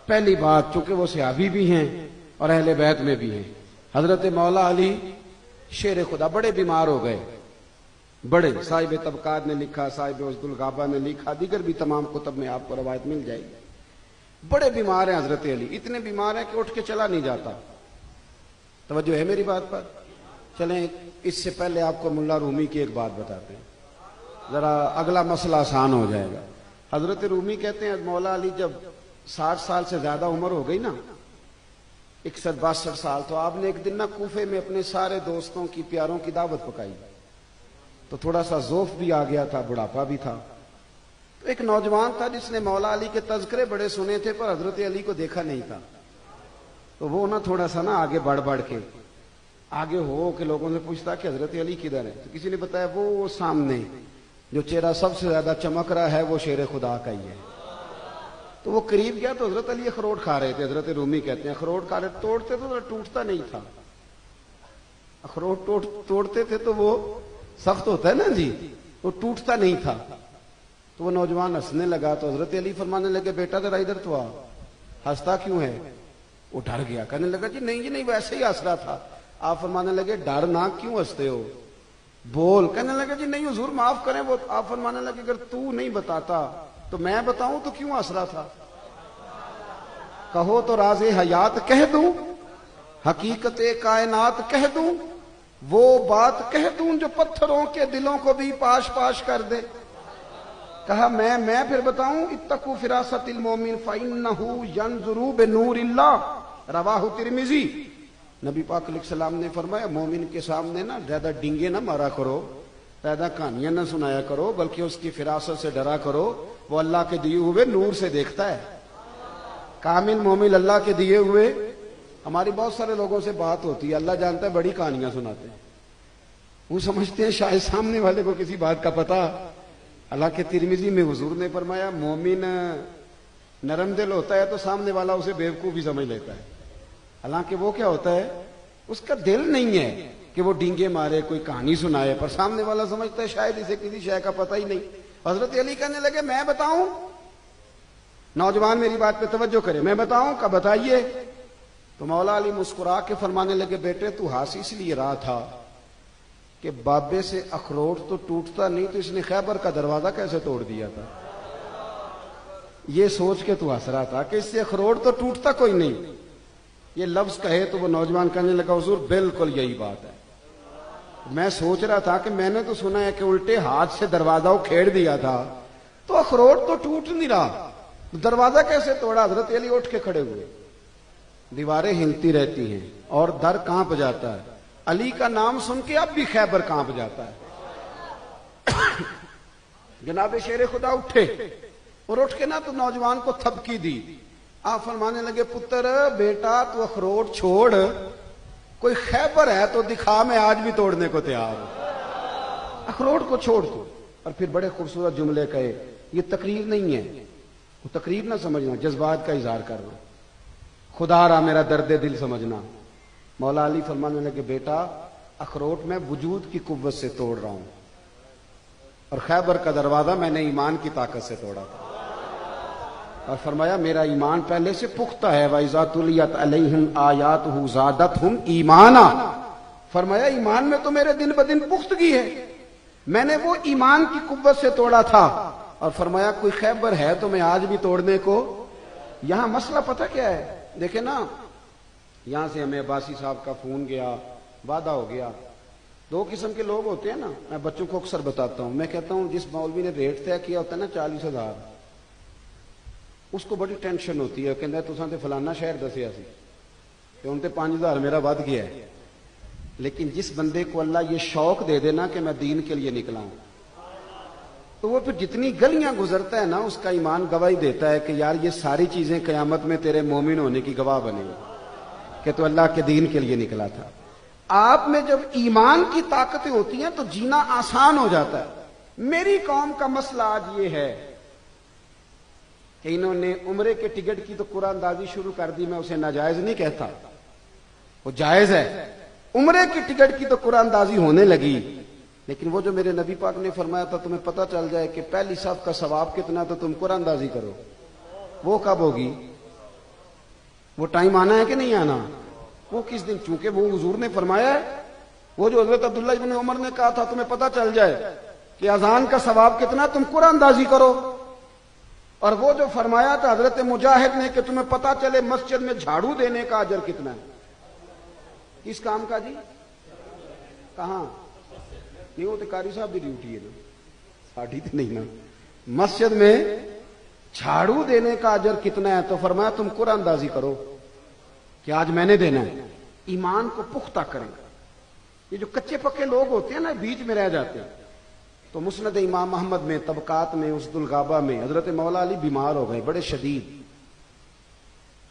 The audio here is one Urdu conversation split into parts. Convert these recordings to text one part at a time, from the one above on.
پہلی بات چونکہ وہ صحابی بھی ہیں اور اہل بیت میں بھی ہیں، حضرت مولا علی شیر خدا بڑے بیمار ہو گئے، بڑے، صاحب طبقات نے لکھا، صاحب عزد الغابہ نے لکھا، دیگر بھی تمام کتب میں آپ کو روایت مل جائے گی، بڑے بیمار ہیں حضرت علی، اتنے بیمار ہیں کہ اٹھ کے چلا نہیں جاتا۔ توجہ ہے میری بات پر؟ چلیں اس سے پہلے آپ کو ملا رومی کی ایک بات بتاتے ہیں، ذرا اگلا مسئلہ آسان ہو جائے گا۔ حضرت رومی کہتے ہیں مولا علی جب 60 سال سے زیادہ عمر ہو گئی نا، 61-62 سال، تو آپ نے ایک دن نا کوفے میں اپنے سارے دوستوں کی، پیاروں کی دعوت پکائی، تو تھوڑا سا ذوف بھی آ گیا تھا، بڑھاپا بھی تھا، تو ایک نوجوان تھا جس نے مولا علی کے تذکرے بڑے سنے تھے پر حضرت علی کو دیکھا نہیں تھا، تو وہ نا تھوڑا سا نا آگے بڑھ کے آگے ہو کے لوگوں سے پوچھتا کہ حضرت علی کدھر ہے، تو کسی نے بتایا وہ سامنے جو چہرہ سب سے زیادہ چمک رہا ہے وہ شیر خدا کا ہی ہے۔ تو وہ قریب گیا تو حضرت علی اخروٹ کھا رہے تھے، حضرت رومی کہتے ہیں اخروٹ کھا رہے، توڑتے تو ٹوٹتا نہیں تھا، اخروٹ توڑتے تھے تو وہ سخت ہوتا ہے نا جی، وہ ٹوٹتا نہیں تھا۔ تو وہ نوجوان ہنسنے لگا تو حضرت علی فرمانے لگے بیٹا ذرا ادھر تو آ، ہنستا کیوں ہے؟ وہ ڈر گیا، کہنے لگا جی نہیں ویسے ہی ہنس رہا تھا۔ آپ فرمانے لگے ڈر نہ کیوں ہنستے ہو، بول۔ کہنے لگا جی نہیں حضور معاف کریں، وہ آپ فرمانے لگے اگر تو نہیں بتاتا تو میں بتاؤں تو کیوں ہنس رہا تھا؟ کہو تو راز حیات کہہ دوں، حقیقت کائنات کہہ دوں، وہ بات کہہ دوں جو پتھروں کے دلوں کو بھی پاش پاش کر دے۔ کہا میں پھر بتاؤں، اتقوا فراست المومن فإنہ ینظر بنور اللہ، رواہ ترمذی۔ نبی پاک علیہ السلام نے فرمایا مومن کے سامنے نا زیادہ ڈنگے نہ مارا کرو، زیادہ کہانیاں نہ سنایا کرو، بلکہ اس کی فراست سے ڈرا کرو، وہ اللہ کے دیے ہوئے نور سے دیکھتا ہے۔ کامل مومن اللہ کے دیے ہوئے، ہماری بہت سارے لوگوں سے بات ہوتی ہے، اللہ جانتا ہے بڑی کہانیاں سناتے ہیں، وہ سمجھتے ہیں شاید سامنے والے کو کسی بات کا پتہ۔ حالانکہ ترمذی میں حضور نے فرمایا مومن نرم دل ہوتا ہے تو سامنے والا اسے بیوقوف بھی سمجھ لیتا ہے، حالانکہ وہ کیا ہوتا ہے، اس کا دل نہیں ہے کہ وہ ڈینگے مارے، کوئی کہانی سنائے، پر سامنے والا سمجھتا ہے شاید اسے کسی شے کا پتہ ہی نہیں۔ حضرت علی کہنے لگے میں بتاؤں؟ نوجوان میری بات پہ توجہ کرے، میں بتاؤں؟ کہ بتائیے۔ تو مولا علی مسکرا کے فرمانے لگے بیٹے تو ہنس اس لیے رہا تھا کہ بابے سے اخروٹ تو ٹوٹتا نہیں، تو اس نے خیبر کا دروازہ کیسے توڑ دیا تھا، یہ سوچ کے تو ہنس رہا تھا کہ اس سے اخروٹ تو ٹوٹتا کوئی نہیں۔ یہ لفظ کہے تو وہ نوجوان کہنے لگا حضور بالکل یہی بات ہے، میں سوچ رہا تھا کہ میں نے تو سنا ہے کہ الٹے ہاتھ سے دروازہ کھیڑ دیا تھا، تو اخروٹ تو ٹوٹ نہیں رہا، دروازہ کیسے توڑا؟ حضرت علی اٹھ کے کھڑے ہوئے، دیواریں ہلتی رہتی ہیں اور در کانپ جاتا ہے، علی کا نام سن کے اب بھی خیبر کانپ جاتا ہے۔ جناب شیر خدا اٹھے اور اٹھ کے نا تو نوجوان کو تھپکی دی۔ آپ فرمانے لگے پتر بیٹا تو اخروٹ چھوڑ، کوئی خیبر ہے تو دکھا، میں آج بھی توڑنے کو تیار ہوں، اخروٹ کو چھوڑ تو۔ اور پھر بڑے خوبصورت جملے کہے، یہ تقریر نہیں ہے، وہ تقریر نہ سمجھنا، جذبات کا اظہار کرنا، خدا را میرا درد دل سمجھنا۔ مولا علی فرمانے لگے بیٹا اخروٹ میں وجود کی قوت سے توڑ رہا ہوں، اور خیبر کا دروازہ میں نے ایمان کی طاقت سے توڑا تھا۔ اور فرمایا میرا ایمان پہلے سے پختہ ہے، وَإِذَا تُلِيَتْ عَلَيْهِمْ آيَاتُهُ زَادَتْهُمْ ایمانا، فرمایا ایمان میں تو میرے دن بدن پختگی ہے، میں نے وہ ایمان کی قوت سے توڑا تھا۔ اور فرمایا کوئی خیبر ہے تو میں آج بھی توڑنے کو۔ یہاں مسئلہ پتہ کیا ہے؟ دیکھیں نا، یہاں سے ہمیں عباسی صاحب کا فون گیا، وعدہ ہو گیا۔ دو قسم کے لوگ ہوتے ہیں نا، میں بچوں کو اکثر بتاتا ہوں، میں کہتا ہوں جس مولوی نے ریٹ طے کیا ہوتا ہے نا 40,000، اس کو بڑی ٹینشن ہوتی ہے، کہتا ہے تساں تے فلانا شہر دسیا سی کہ ان تے 5,000 میرا ود گیا ہے۔ لیکن جس بندے کو اللہ یہ شوق دے دینا کہ میں دین کے لیے نکلا ہوں، تو وہ پھر جتنی گلیاں گزرتا ہے نا، اس کا ایمان گواہی دیتا ہے کہ یار یہ ساری چیزیں قیامت میں تیرے مومن ہونے کی گواہ بنے گی کہ تو اللہ کے دین کے لیے نکلا تھا۔ آپ میں جب ایمان کی طاقتیں ہوتی ہیں تو جینا آسان ہو جاتا ہے۔ میری قوم کا مسئلہ آج یہ ہے کہ انہوں نے عمرے کے ٹکٹ کی تو قرآن اندازی شروع کر دی، میں اسے ناجائز نہیں کہتا، وہ جائز ہے، عمرے کی ٹکٹ کی تو قرآن اندازی ہونے لگی، لیکن وہ جو میرے نبی پاک نے فرمایا تھا تمہیں پتہ چل جائے کہ پہلی صف کا ثواب کتنا تو تم قرآن اندازی کرو، وہ کب ہوگی؟ وہ ٹائم آنا ہے کہ نہیں آنا؟ وہ کس دن؟ چونکہ وہ حضور نے فرمایا ہے، وہ جو حضرت عبداللہ ابن عمر نے کہا تھا تمہیں پتہ چل جائے کہ اذان کا ثواب کتنا، تم قرآن اندازی کرو. اور وہ جو فرمایا تھا حضرت مجاہد نے کہ تمہیں پتہ چلے مسجد میں جھاڑو دینے کا اجر کتنا ہے. کس کام کا جی؟ کہاں؟ نہیں، وہ تو قاری صاحب کی ڈیوٹی ہے نا، ساڑھی تو نہیں نا. مسجد میں جھاڑو دینے کا اجر کتنا ہے؟ تو فرمایا تم قرآن اندازی کرو کہ آج میں نے دینا ہے. ایمان کو پختہ کریں. یہ جو کچے پکے لوگ ہوتے ہیں نا، بیچ میں رہ جاتے ہیں. تو مسند امام احمد میں طبقات میں اسد الغابہ میں حضرت مولا علی بیمار ہو گئے بڑے شدید.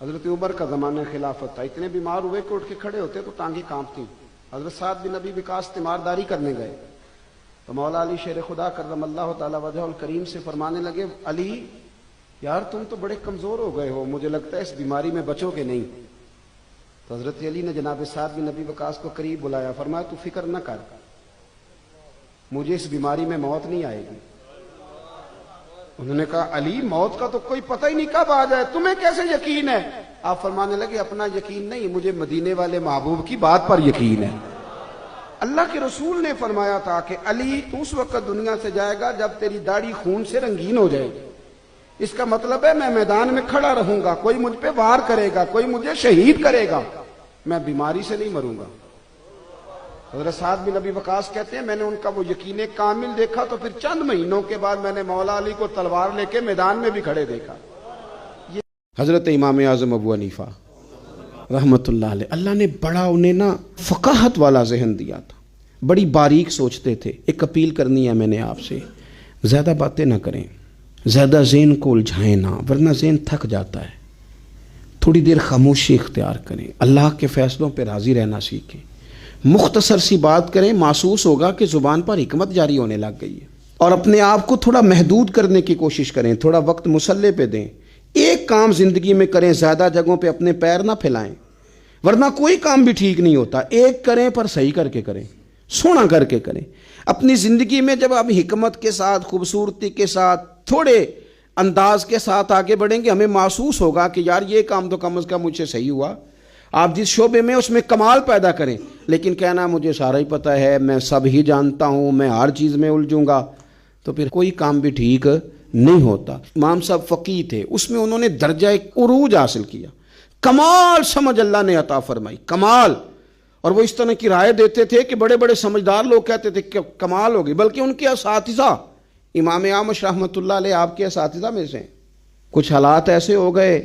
حضرت عمر کا زمانہ خلافت تھا، اتنے بیمار ہوئے کہ اٹھ کے کھڑے ہوتے تو ٹانگیں کانپتی. حضرت سعد بن ابی وقاص تیمارداری کرنے گئے تو مولا علی شیر خدا کرم اللہ تعالی وجہ الکریم سے فرمانے لگے، علی یار تم تو بڑے کمزور ہو گئے ہو، مجھے لگتا ہے اس بیماری میں بچو گے نہیں. تو حضرت علی نے جناب سعد بن ابی وقاص کو قریب بلایا، فرمایا تو فکر نہ کر، مجھے اس بیماری میں موت نہیں آئے گی. انہوں نے کہا علی موت کا تو کوئی پتہ ہی نہیں کب آ جائے، تمہیں کیسے یقین ہے؟ آپ فرمانے لگے اپنا یقین نہیں، مجھے مدینے والے محبوب کی بات پر یقین ہے. اللہ کے رسول نے فرمایا تھا کہ علی تو اس وقت دنیا سے جائے گا جب تیری داڑھی خون سے رنگین ہو جائے گی. اس کا مطلب ہے میں میدان میں کھڑا رہوں گا، کوئی مجھ پہ وار کرے گا، کوئی مجھے شہید کرے گا، میں بیماری سے نہیں مروں گا. حضرت سعد بن ابی وقاص کہتے ہیں میں نے ان کا وہ یقین کامل دیکھا تو پھر چند مہینوں کے بعد میں نے مولا علی کو تلوار لے کے میدان میں بھی کھڑے دیکھا. حضرت امام اعظم ابو حنیفہ رحمت اللہ علیہ، اللہ نے بڑا انہیں نا فقاہت والا ذہن دیا تھا، بڑی باریک سوچتے تھے. ایک اپیل کرنی ہے میں نے آپ سے، زیادہ باتیں نہ کریں، زیادہ ذہن کو الجھائیں نہ، ورنہ ذہن تھک جاتا ہے. تھوڑی دیر خاموشی اختیار کریں، اللہ کے فیصلوں پہ راضی رہنا سیکھیں. مختصر سی بات کریں، محسوس ہوگا کہ زبان پر حکمت جاری ہونے لگ گئی ہے. اور اپنے آپ کو تھوڑا محدود کرنے کی کوشش کریں، تھوڑا وقت مسلح پہ دیں. ایک کام زندگی میں کریں، زیادہ جگہوں پہ اپنے پیر نہ پھیلائیں، ورنہ کوئی کام بھی ٹھیک نہیں ہوتا. ایک کریں پر صحیح کر کے کریں، سونا کر کے کریں. اپنی زندگی میں جب آپ حکمت کے ساتھ، خوبصورتی کے ساتھ، تھوڑے انداز کے ساتھ آگے بڑھیں گے، ہمیں محسوس ہوگا کہ یار یہ کام تو کم از کم مجھ سے صحیح ہوا. آپ جس شعبے میں اس میں کمال پیدا کریں، لیکن کہنا مجھے سارا ہی پتہ ہے، میں سب ہی جانتا ہوں، میں ہر چیز میں الجھوں گا، تو پھر کوئی کام بھی ٹھیک نہیں ہوتا. امام صاحب فقیہ تھے، اس میں انہوں نے درجہ عروج حاصل کیا، کمال سمجھ اللہ نے عطا فرمائی، کمال. اور وہ اس طرح کی رائے دیتے تھے کہ بڑے بڑے سمجھدار لوگ کہتے تھے کہ کمال ہوگی، بلکہ ان کے اساتذہ امام اعمش رحمۃ اللہ علیہ آپ کے اساتذہ میں سے. کچھ حالات ایسے ہو گئے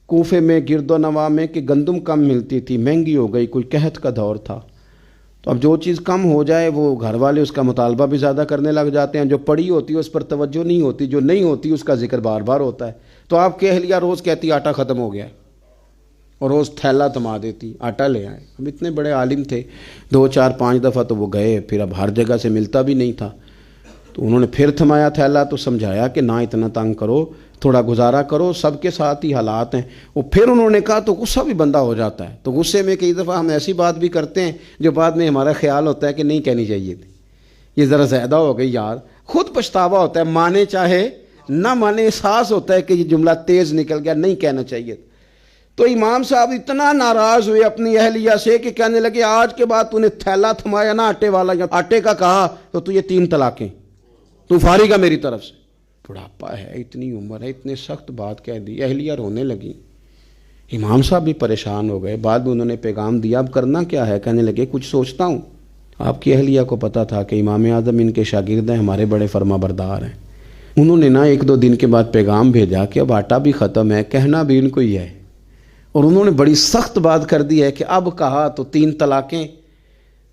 کوفے میں، گرد و نواح میں، کہ گندم کم ملتی تھی، مہنگی ہو گئی، کوئی قحط کا دور تھا. تو اب جو چیز کم ہو جائے وہ گھر والے اس کا مطالبہ بھی زیادہ کرنے لگ جاتے ہیں، جو پڑی ہوتی ہے اس پر توجہ نہیں ہوتی، جو نہیں ہوتی اس کا ذکر بار بار ہوتا ہے. تو آپ کی اہلیہ روز کہتی آٹا ختم ہو گیا ہے، اور روز تھیلا تھما دیتی آٹا لے آئے. ہم اتنے بڑے عالم تھے، 2 4 5 دفعہ تو وہ گئے، پھر اب ہر جگہ سے ملتا بھی نہیں تھا. تو انہوں نے پھر تھمایا تھیلا، تو سمجھایا کہ نہ اتنا تنگ کرو، تھوڑا گزارا کرو، سب کے ساتھ ہی حالات ہیں. وہ پھر انہوں نے کہا تو غصہ بھی بندہ ہو جاتا ہے. تو غصے میں کئی دفعہ ہم ایسی بات بھی کرتے ہیں جو بعد میں ہمارا خیال ہوتا ہے کہ نہیں کہنی چاہیے تھی، یہ ذرا زیادہ ہو گئی یار. خود پچھتاوا ہوتا ہے، مانے چاہے نہ مانے، احساس ہوتا ہے کہ یہ جملہ تیز نکل گیا، نہیں کہنا چاہیے. تو امام صاحب اتنا ناراض ہوئے اپنی اہلیہ سے کہ کہنے لگے آج کے بعد تو نے تھیلا تھمایا نا آٹے والا، یا آٹے کا کہا تو یہ 3 طلاقیں، تو فارغ ہے میری طرف سے. بڑھاپا ہے، اتنی عمر ہے، اتنے سخت بات کہہ دی، اہلیہ رونے لگی. امام صاحب بھی پریشان ہو گئے. بعد میں انہوں نے پیغام دیا اب کرنا کیا ہے؟ کہنے لگے کچھ سوچتا ہوں. آپ کی اہلیہ کو پتا تھا کہ امام اعظم ان کے شاگرد ہیں، ہمارے بڑے فرما بردار ہیں. انہوں نے نا 1 2 دن کے بعد پیغام بھیجا کہ اب آٹا بھی ختم ہے، کہنا بھی ان کو ہی ہے. اور انہوں نے بڑی سخت بات کر دی ہے کہ اب کہا تو 3 طلاقیں.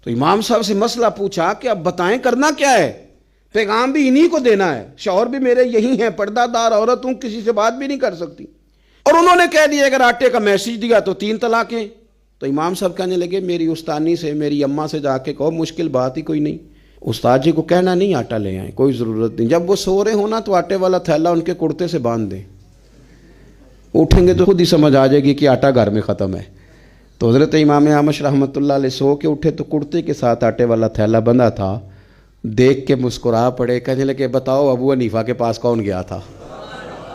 تو امام صاحب سے مسئلہ پوچھا کہ اب بتائیں کرنا کیا ہے؟ پیغام بھی انہی کو دینا ہے، شوہر بھی میرے یہی ہیں، پردہ دار عورت ہوں، کسی سے بات بھی نہیں کر سکتی. اور انہوں نے کہہ دیا اگر آٹے کا میسج دیا تو 3 طلاقیں. تو امام صاحب کہنے لگے میری استانی سے، میری اماں سے جا کے کہو، مشکل بات ہی کوئی نہیں. استاد جی کو کہنا نہیں آٹا لے آئیں، کوئی ضرورت نہیں. جب وہ سو رہے ہونا تو آٹے والا تھیلا ان کے کرتے سے باندھ دیں، اٹھیں گے تو خود ہی سمجھ آ جائے گی کہ آٹا گھر میں ختم ہے. تو حضرت امام اعمش رحمۃ اللہ علیہ سو کے اٹھے تو کرتے کے ساتھ آٹے والا تھیلا بندھا تھا. دیکھ کے مسکرا پڑے، کہنے لگے بتاؤ ابو حنیفہ کے پاس کون گیا تھا؟